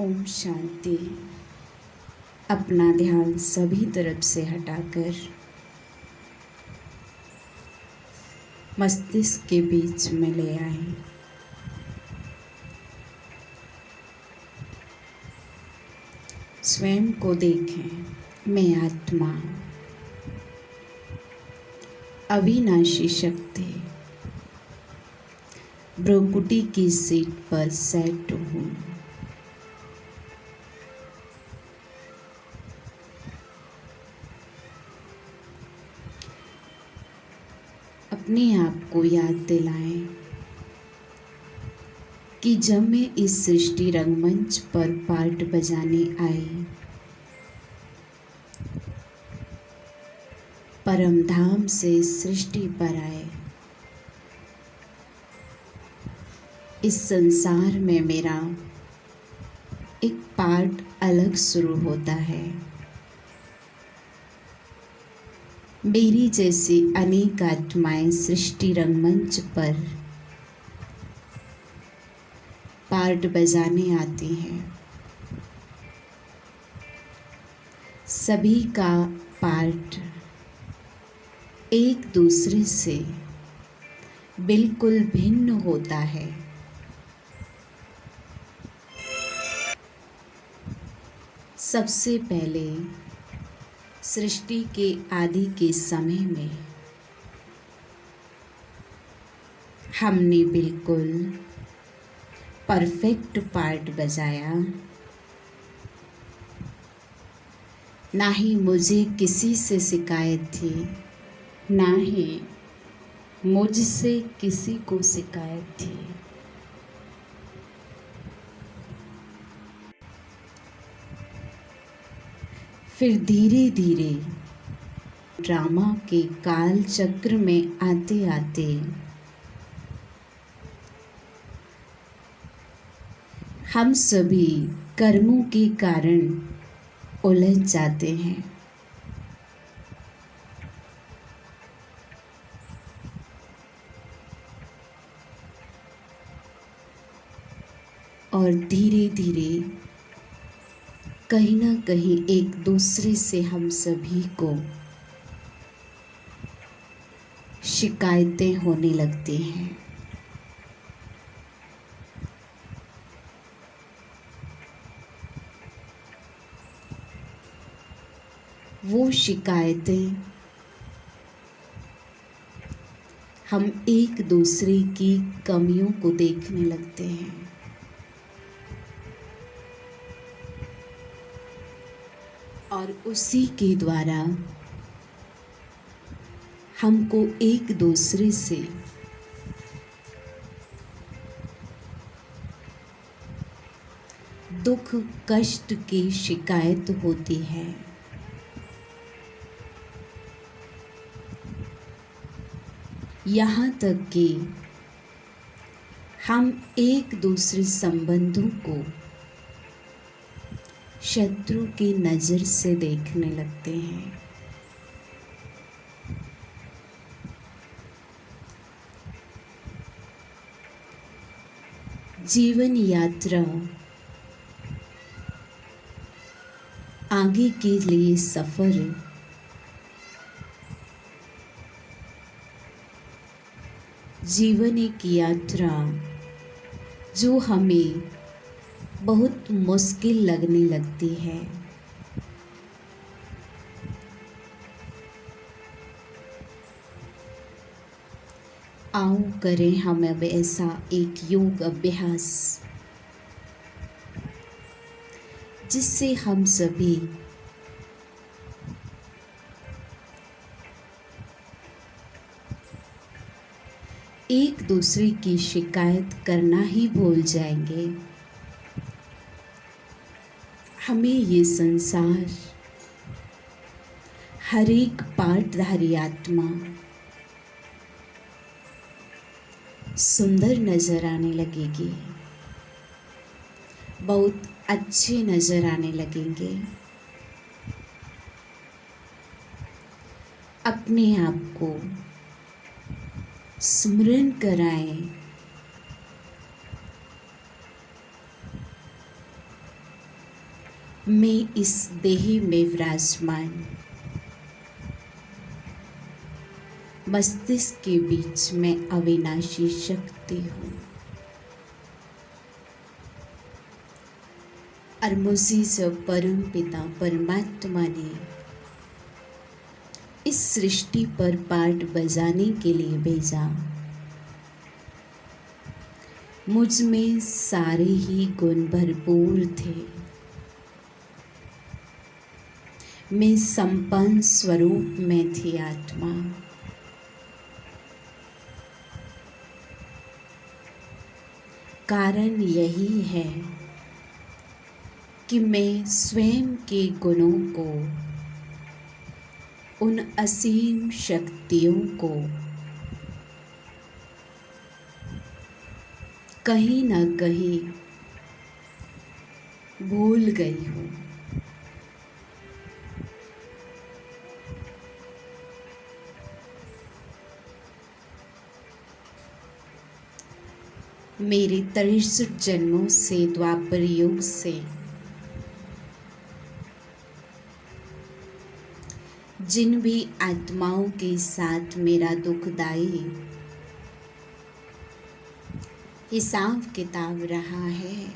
ओम शांति। अपना ध्यान सभी तरफ से हटाकर मस्तिष्क के बीच में ले आए। स्वयं को देखें, मैं आत्मा अविनाशी शक्ति भ्रुकुटी की सीट पर सेट हूँ। अपने आप को याद दिलाएं कि जब मैं इस सृष्टि रंगमंच पर पार्ट बजाने आई, परम धाम से सृष्टि पर आए, इस संसार में मेरा एक पार्ट अलग शुरू होता है। मेरी जैसी अनेक आत्माएं सृष्टि रंगमंच पर पार्ट बजाने आती हैं। सभी का पार्ट एक दूसरे से बिल्कुल भिन्न होता है। सबसे पहले सृष्टि के आदि के समय में हमने बिल्कुल परफेक्ट पार्ट बजाया। ना ही मुझे किसी से शिकायत थी, ना ही मुझसे किसी को शिकायत थी। फिर धीरे धीरे ड्रामा के काल चक्र में आते आते हम सभी कर्मों के कारण उलझ जाते हैं। और धीरे धीरे कहीं ना कहीं एक दूसरे से हम सभी को शिकायतें होने लगती हैं। वो शिकायतें हम एक दूसरे की कमियों को देखने लगते हैं। और उसी के द्वारा हमको एक दूसरे से दुख कष्ट की शिकायत होती है। यहाँ तक कि हम एक दूसरे संबंधों को शत्रु की नज़र से देखने लगते हैं। जीवन यात्रा आगे के लिए सफ़र जीवन एक यात्रा जो हमें बहुत मुश्किल लगने लगती है। आओ करें हम अब ऐसा एक योग अभ्यास जिससे हम सभी एक दूसरे की शिकायत करना ही भूल जाएंगे। हमें ये संसार हर एक पार्टधारी आत्मा सुंदर नज़र आने लगेगी, बहुत अच्छे नज़र आने लगेंगे। अपने आप को स्मरण कराएं मैं इस देह में विराजमान मस्तिष्क के बीच में अविनाशी शक्ति हूँ और मुझे जब परम पिता परमात्मा ने इस सृष्टि पर पाठ बजाने के लिए भेजा, मुझ में सारे ही गुण भरपूर थे। मैं संपन्न स्वरूप में थी आत्मा। कारण यही है कि मैं स्वयं के गुणों को, उन असीम शक्तियों को कहीं न कहीं भूल गई हूँ। मेरे 63 जन्मों से, द्वापर युग से जिन भी आत्माओं के साथ मेरा दुखदाई हिसाब किताब रहा है,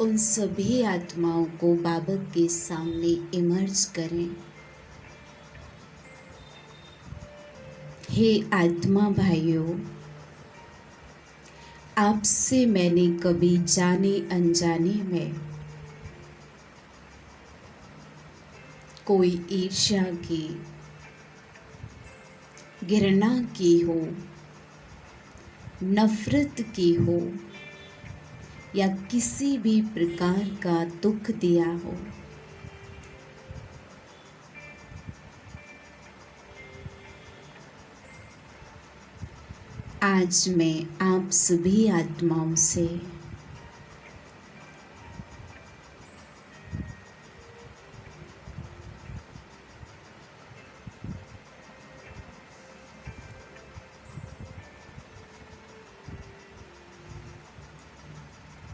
उन सभी आत्माओं को बाबा के सामने इमर्ज करें। हे आत्मा भाइयों, आपसे मैंने कभी जाने अनजाने में कोई ईर्ष्या की, घृणा की हो, नफरत की हो या किसी भी प्रकार का दुख दिया हो। आज मैं आप सभी आत्माओं से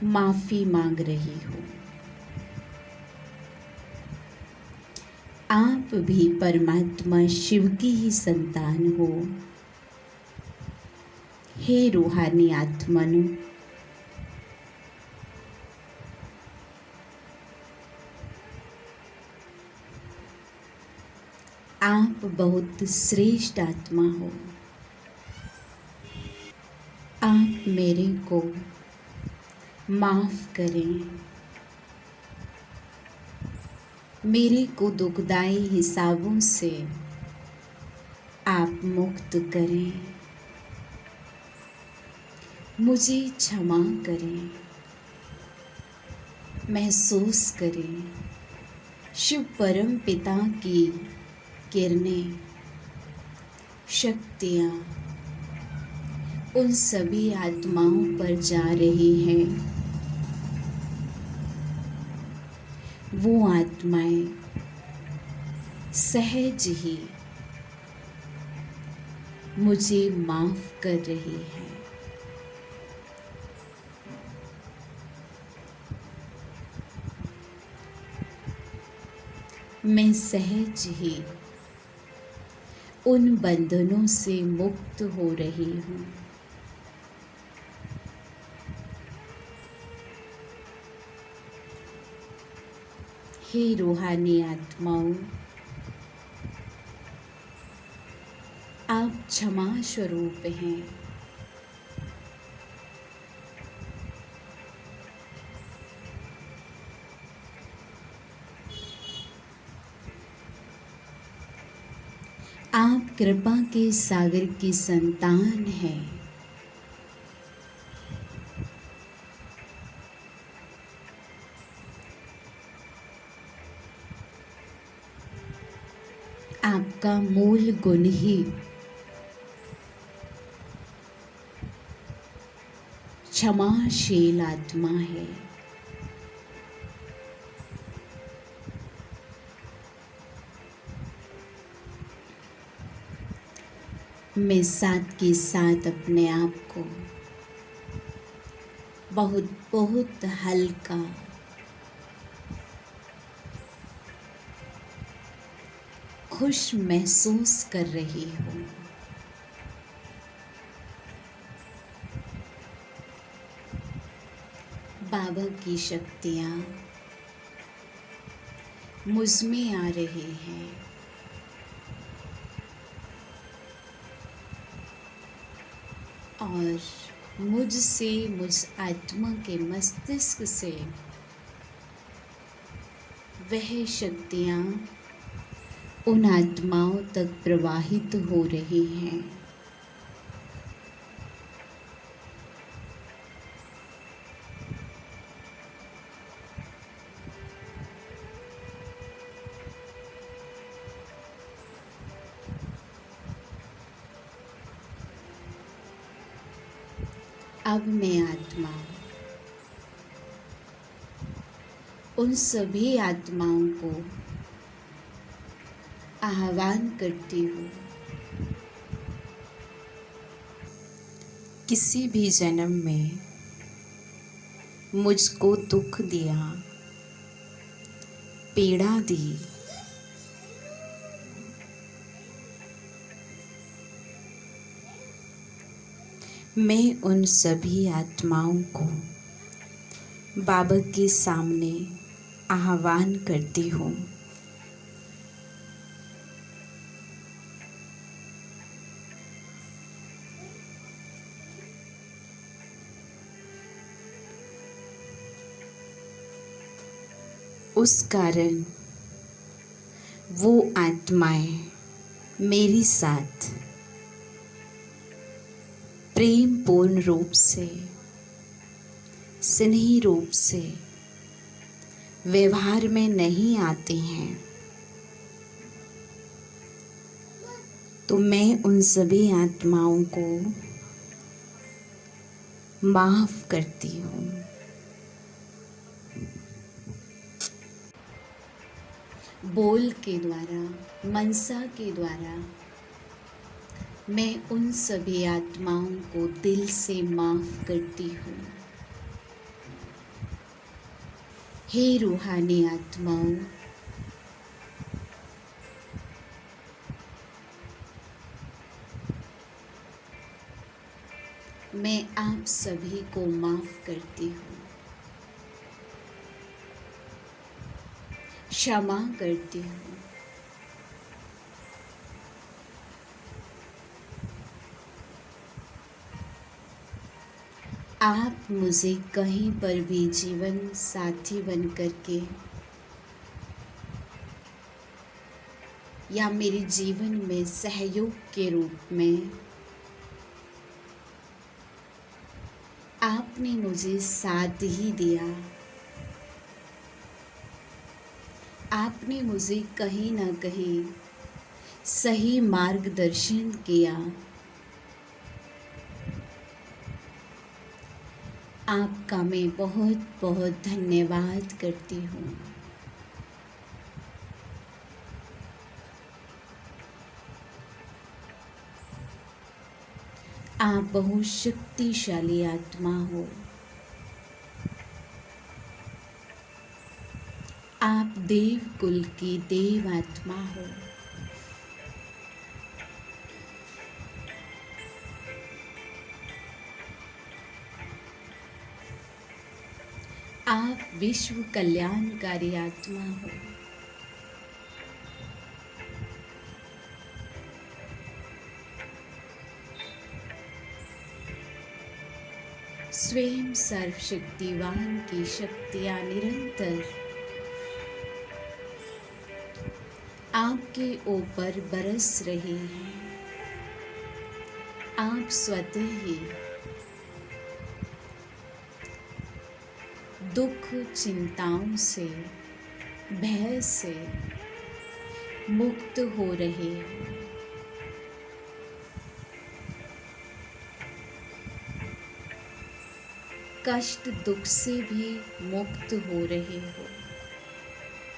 माफी मांग रही हूँ। आप भी परमात्मा शिव की ही संतान हो। हे रूहानी आत्मनो, आप बहुत श्रेष्ठ आत्मा हो। आप मेरे को माफ करें, मेरे को दुखदाई हिसाबों से आप मुक्त करें, मुझे क्षमा करें। महसूस करें शिव परम पिता की किरणें, शक्तियाँ उन सभी आत्माओं पर जा रही हैं। वो आत्माएं सहज ही मुझे माफ कर रही है। मैं सहज ही उन बंधनों से मुक्त हो रही हूँ। हे रूहानी आत्माओं, आप क्षमा स्वरूप हैं। आप कृपा के सागर की संतान हैं। आपका मूल गुण ही क्षमाशील आत्मा है। मैं साथ के साथ अपने आप को बहुत बहुत हल्का, खुश महसूस कर रही हूँ। बाबा की शक्तियाँ मुझ में आ रही हैं। और मुझसे, मुझ आत्मा के मस्तिष्क से वह शक्तियाँ उन आत्माओं तक प्रवाहित हो रही हैं। अब मैं आत्मा उन सभी आत्माओं को आह्वान करती हूँ। किसी भी जन्म में मुझको दुख दिया, पीड़ा दी, मैं उन सभी आत्माओं को बाबा के सामने आह्वान करती हूँ। उस कारण वो आत्माएं मेरे साथ प्रेम पूर्ण रूप से, स्नेही रूप से व्यवहार में नहीं आती हैं, तो मैं उन सभी आत्माओं को माफ करती हूँ। बोल के द्वारा, मनसा के द्वारा मैं उन सभी आत्माओं को दिल से माफ करती हूँ। हे रूहानी आत्माओं, मैं आप सभी को माफ करती हूँ, क्षमा करती हूँ। आप मुझे कहीं पर भी जीवन साथी बन करके या मेरे जीवन में सहयोग के रूप में आपने मुझे साथ ही दिया। आपने मुझे कहीं ना कहीं सही मार्गदर्शन किया। आपका मैं बहुत बहुत धन्यवाद करती हूँ। आप बहुत शक्तिशाली आत्मा हो। आप देव कुल की देव आत्मा हो। आप विश्व कल्याणकारी आत्मा हो। स्वयं सर्वशक्तिवान की शक्तियाँ निरंतर आपके ऊपर बरस रही हैं। आप स्वतः ही दुख, चिंताओं से, भय से मुक्त हो रहे हो। कष्ट, दुख से भी मुक्त हो रहे हो।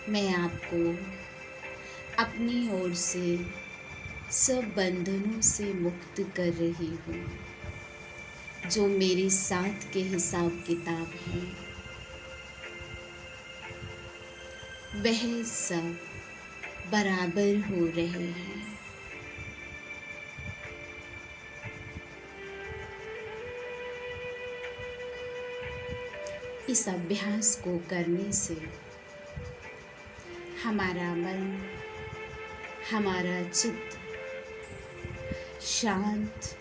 मैं आपको अपनी ओर से सब बंधनों से मुक्त कर रही हूँ। जो मेरे साथ के हिसाब किताब हैं, वह सब बराबर हो रहे हैं। इस अभ्यास को करने से हमारा मन, हमारा चित्त शांत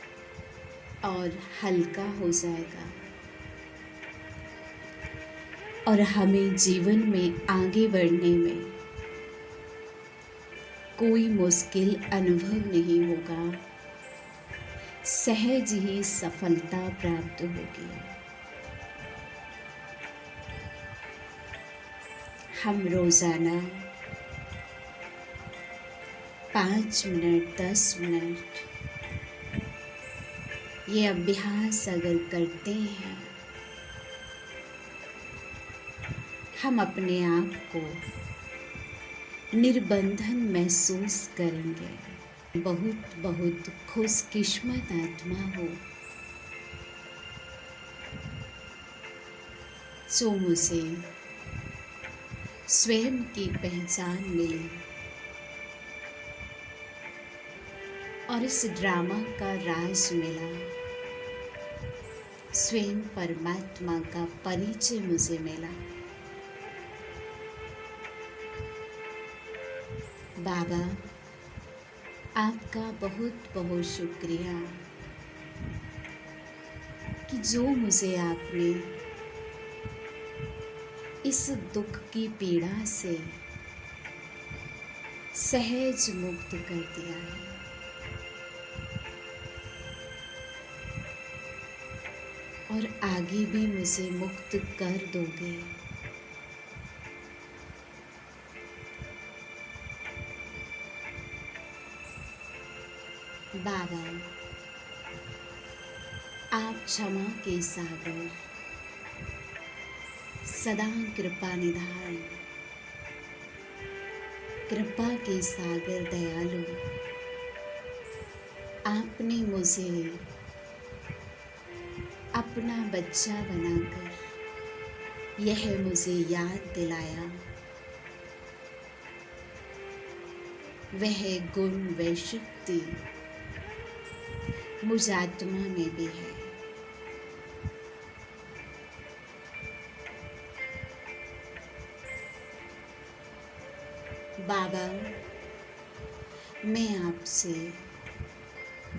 और हल्का हो जाएगा और हमें जीवन में आगे बढ़ने में कोई मुश्किल अनुभव नहीं होगा। सहज ही सफलता प्राप्त होगी। हम रोज़ाना 5 मिनट 10 मिनट ये अभ्यास अगर करते हैं, हम अपने आप को निर्बंधन महसूस करेंगे। बहुत बहुत खुशकिस्मत आत्मा हो जो मुझे स्वयं की पहचान मिली और इस ड्रामा का राज मिला। स्वयं परमात्मा का परिचय मुझे मिला। बाबा, आपका बहुत बहुत शुक्रिया कि जो मुझे आपने इस दुख की पीड़ा से सहज मुक्त कर दिया है। और आगे भी मुझे मुक्त कर दोगे। बाबा, आप क्षमा के सागर, सदा कृपा निधान, कृपा के सागर दयालु, आपने मुझे अपना बच्चा बनाकर यह मुझे याद दिलाया। वह गुण व शक्ति मुझ आत्मा में भी है। बाबा, मैं आपसे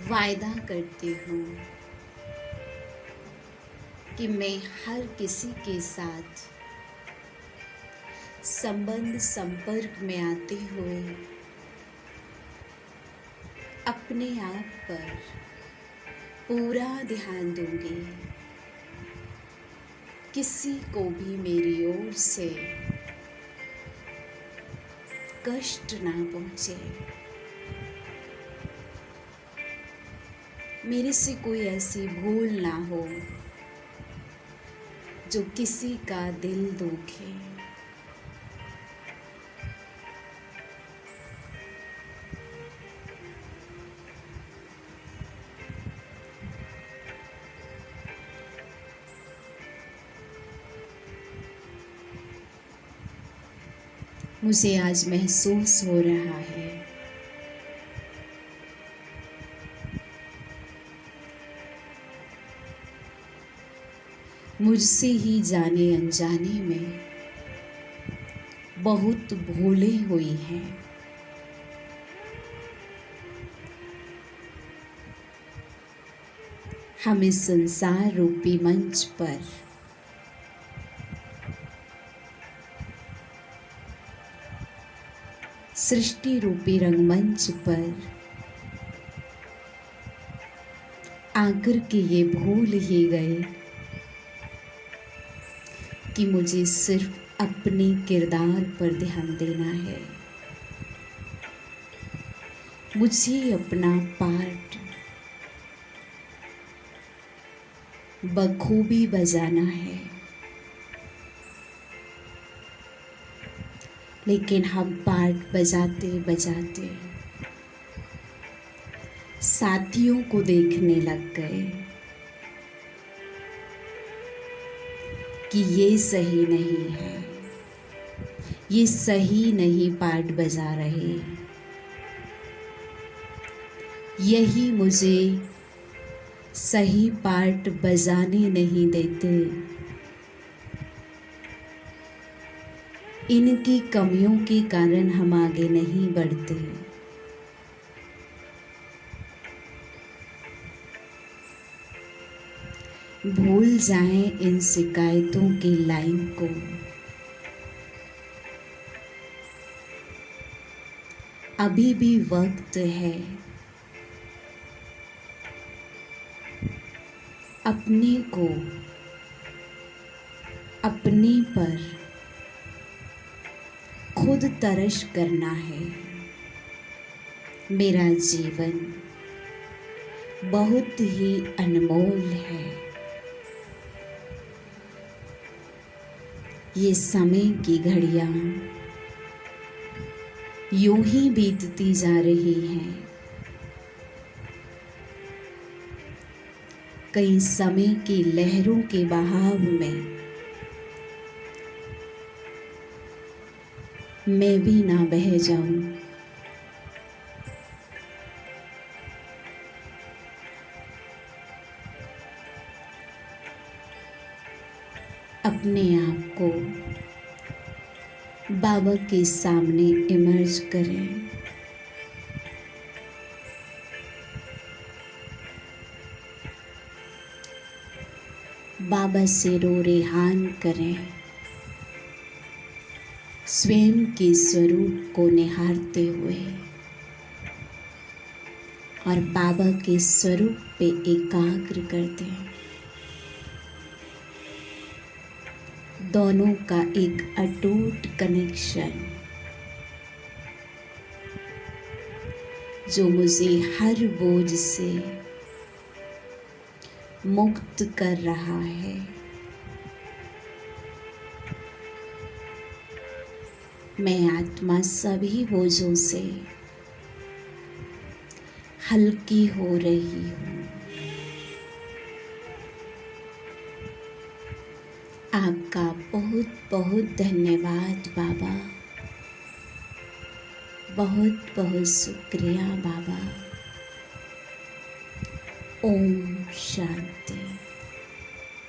वायदा करती हूँ कि मैं हर किसी के साथ संबंध संपर्क में आते हुए अपने आप पर पूरा ध्यान दूंगी। किसी को भी मेरी ओर से कष्ट ना पहुंचे। मेरे से कोई ऐसी भूल ना हो जो किसी का दिल दुखे। मुझे आज महसूस हो रहा है मुझसे ही जाने अनजाने में बहुत भूलें हुई हैं। हम इस संसार रूपी मंच पर सृष्टि रूपी रंगमंच पर आकर के ये भूल ही गए कि मुझे सिर्फ अपने किरदार पर ध्यान देना है। मुझे अपना पार्ट बखूबी बजाना है। लेकिन हम पार्ट बजाते बजाते साथियों को देखने लग गए। कि ये सही नहीं है, ये सही नहीं पार्ट बजा रहे, यही मुझे सही पार्ट बजाने नहीं देते। इनकी कमियों के कारण हम आगे नहीं बढ़ते। भूल जाएं इन शिकायतों की लाइन को, अभी भी वक्त है। अपने को अपने पर खुद तरश करना है। मेरा जीवन बहुत ही अनमोल है। ये समय की घड़ियां यूं ही बीतती जा रही हैं। कई समय की लहरों के बहाव में मैं भी ना बह जाऊं। अपने आप को बाबा के सामने इमर्ज करें। बाबा से रो रेहान करें, स्वयं के स्वरूप को निहारते हुए और बाबा के स्वरूप पे एकाग्र कर दें। दोनों का एक अटूट कनेक्शन जो मुझे हर बोझ से मुक्त कर रहा है। मैं आत्मा सभी बोझों से हल्की हो रही हूँ। आपका बहुत बहुत धन्यवाद बाबा, बहुत बहुत शुक्रिया बाबा। ओम शांति।